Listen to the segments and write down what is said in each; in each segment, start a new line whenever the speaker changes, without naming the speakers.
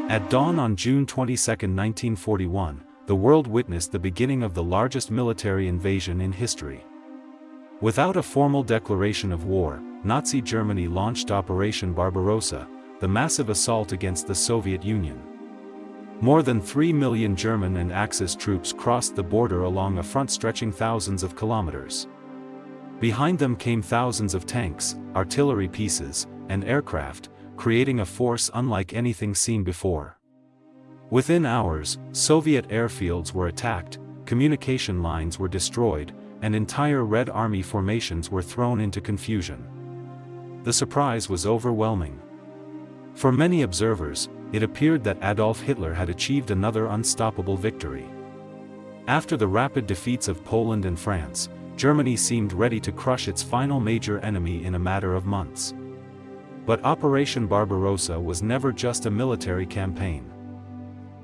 At dawn on June 22, 1941, the world witnessed the beginning of the largest military invasion in history. Without a formal declaration of war, Nazi Germany launched Operation Barbarossa, the massive assault against the Soviet Union. More than 3 million German and Axis troops crossed the border along a front stretching thousands of kilometers. Behind them came thousands of tanks, artillery pieces, and aircraft, creating a force unlike anything seen before. Within hours, Soviet airfields were attacked, communication lines were destroyed, and entire Red Army formations were thrown into confusion. The surprise was overwhelming. For many observers, it appeared that Adolf Hitler had achieved another unstoppable victory. After the rapid defeats of Poland and France, Germany seemed ready to crush its final major enemy in a matter of months. But Operation Barbarossa was never just a military campaign.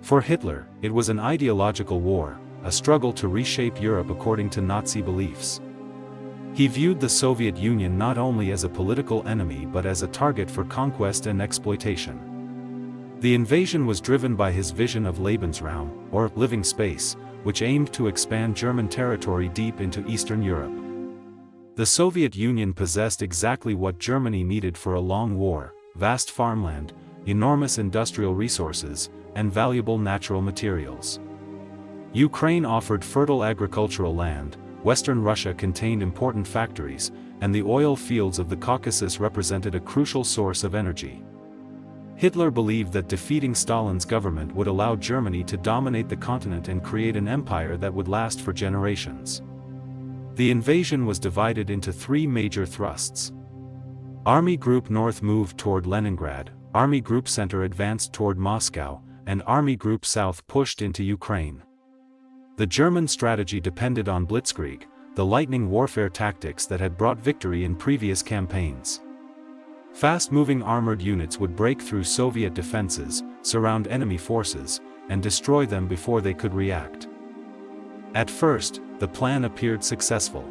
For Hitler, it was an ideological war, a struggle to reshape Europe according to Nazi beliefs. He viewed the Soviet Union not only as a political enemy but as a target for conquest and exploitation. The invasion was driven by his vision of Lebensraum, or living space, which aimed to expand German territory deep into Eastern Europe. The Soviet Union possessed exactly what Germany needed for a long war: vast farmland, enormous industrial resources, and valuable natural materials. Ukraine offered fertile agricultural land, Western Russia contained important factories, and the oil fields of the Caucasus represented a crucial source of energy. Hitler believed that defeating Stalin's government would allow Germany to dominate the continent and create an empire that would last for generations. The invasion was divided into 3 major thrusts. Army Group North moved toward Leningrad, Army Group Center advanced toward Moscow, and Army Group South pushed into Ukraine. The German strategy depended on Blitzkrieg, the lightning warfare tactics that had brought victory in previous campaigns. Fast-moving armored units would break through Soviet defenses, surround enemy forces, and destroy them before they could react. At first, the plan appeared successful.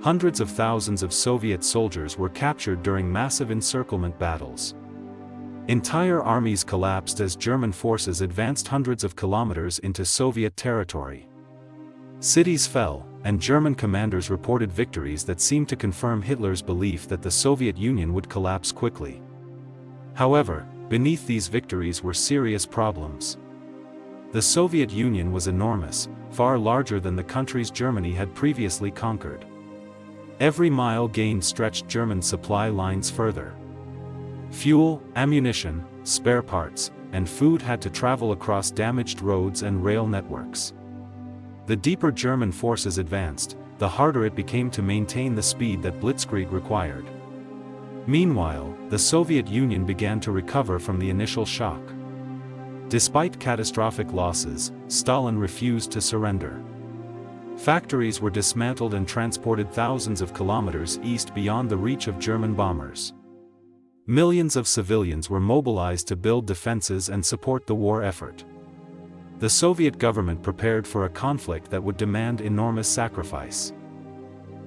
Hundreds of thousands of Soviet soldiers were captured during massive encirclement battles. Entire armies collapsed as German forces advanced hundreds of kilometers into Soviet territory. Cities fell, and German commanders reported victories that seemed to confirm Hitler's belief that the Soviet Union would collapse quickly. However, beneath these victories were serious problems. The Soviet Union was enormous, far larger than the countries Germany had previously conquered. Every mile gained stretched German supply lines further. Fuel, ammunition, spare parts, and food had to travel across damaged roads and rail networks. The deeper German forces advanced, the harder it became to maintain the speed that Blitzkrieg required. Meanwhile, the Soviet Union began to recover from the initial shock. Despite catastrophic losses, Stalin refused to surrender. Factories were dismantled and transported thousands of kilometers east beyond the reach of German bombers. Millions of civilians were mobilized to build defenses and support the war effort. The Soviet government prepared for a conflict that would demand enormous sacrifice.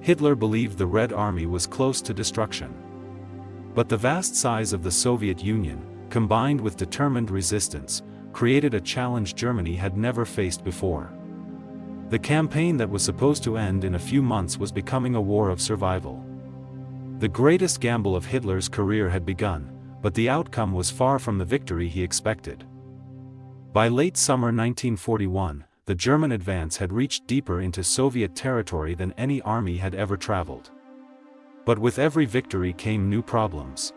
Hitler believed the Red Army was close to destruction. But the vast size of the Soviet Union, combined with determined resistance, created a challenge Germany had never faced before. The campaign that was supposed to end in a few months was becoming a war of survival. The greatest gamble of Hitler's career had begun, but the outcome was far from the victory he expected. By late summer 1941, the German advance had reached deeper into Soviet territory than any army had ever traveled. But with every victory came new problems.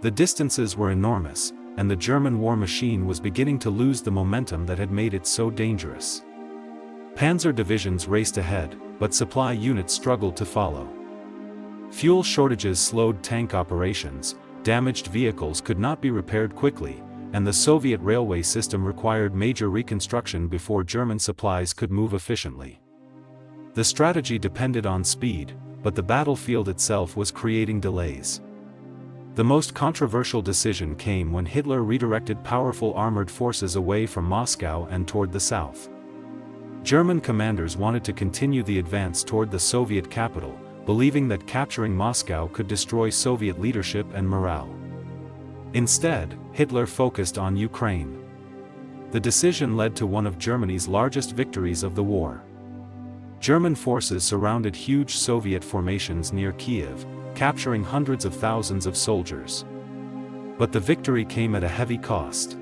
The distances were enormous, and the German war machine was beginning to lose the momentum that had made it so dangerous. Panzer divisions raced ahead, but supply units struggled to follow. Fuel shortages slowed tank operations, damaged vehicles could not be repaired quickly, and the Soviet railway system required major reconstruction before German supplies could move efficiently. The strategy depended on speed, but the battlefield itself was creating delays. The most controversial decision came when Hitler redirected powerful armored forces away from Moscow and toward the south. German commanders wanted to continue the advance toward the Soviet capital, believing that capturing Moscow could destroy Soviet leadership and morale. Instead, Hitler focused on Ukraine. The decision led to one of Germany's largest victories of the war. German forces surrounded huge Soviet formations near Kiev, capturing hundreds of thousands of soldiers. But the victory came at a heavy cost.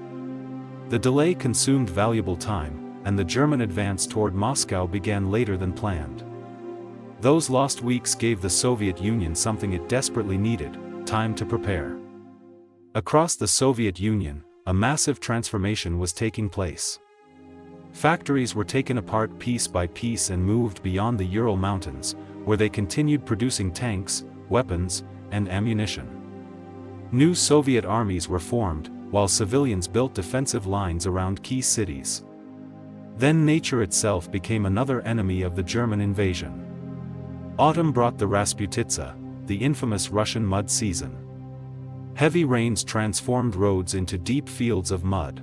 The delay consumed valuable time, and the German advance toward Moscow began later than planned. Those lost weeks gave the Soviet Union something it desperately needed: time to prepare. Across the Soviet Union, a massive transformation was taking place. Factories were taken apart piece by piece and moved beyond the Ural Mountains, where they continued producing tanks, weapons, and ammunition. New Soviet armies were formed, while civilians built defensive lines around key cities. Then nature itself became another enemy of the German invasion. Autumn brought the Rasputitsa, the infamous Russian mud season. Heavy rains transformed roads into deep fields of mud.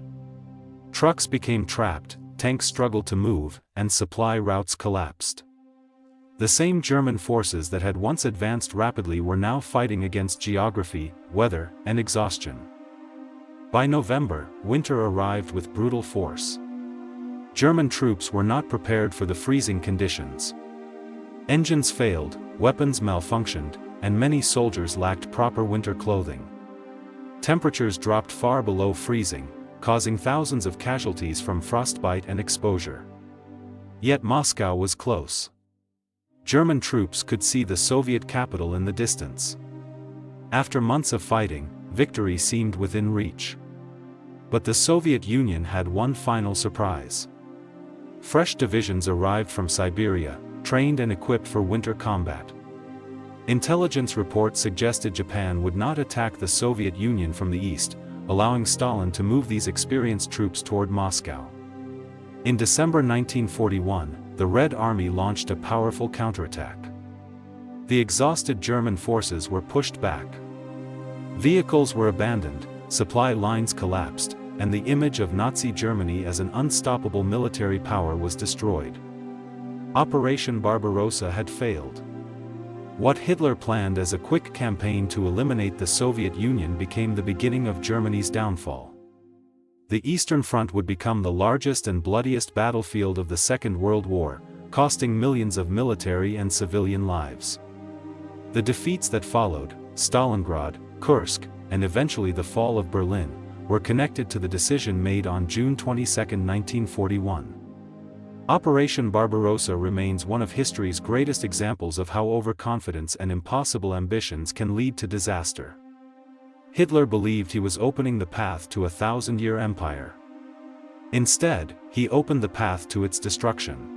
Trucks became trapped, tanks struggled to move, and supply routes collapsed. The same German forces that had once advanced rapidly were now fighting against geography, weather, and exhaustion. By November, winter arrived with brutal force. German troops were not prepared for the freezing conditions. Engines failed, weapons malfunctioned, and many soldiers lacked proper winter clothing. Temperatures dropped far below freezing, causing thousands of casualties from frostbite and exposure. Yet Moscow was close. German troops could see the Soviet capital in the distance. After months of fighting, victory seemed within reach. But the Soviet Union had one final surprise. Fresh divisions arrived from Siberia, trained and equipped for winter combat. Intelligence reports suggested Japan would not attack the Soviet Union from the east, allowing Stalin to move these experienced troops toward Moscow. In December 1941, the Red Army launched a powerful counterattack. The exhausted German forces were pushed back. Vehicles were abandoned, supply lines collapsed, and the image of Nazi Germany as an unstoppable military power was destroyed. Operation Barbarossa had failed. What Hitler planned as a quick campaign to eliminate the Soviet Union became the beginning of Germany's downfall. The Eastern Front would become the largest and bloodiest battlefield of the Second World War, costing millions of military and civilian lives. The defeats that followed, Stalingrad, Kursk, and eventually the fall of Berlin, were connected to the decision made on June 22, 1941. Operation Barbarossa remains one of history's greatest examples of how overconfidence and impossible ambitions can lead to disaster. Hitler believed he was opening the path to a 1,000-year empire. Instead, he opened the path to its destruction.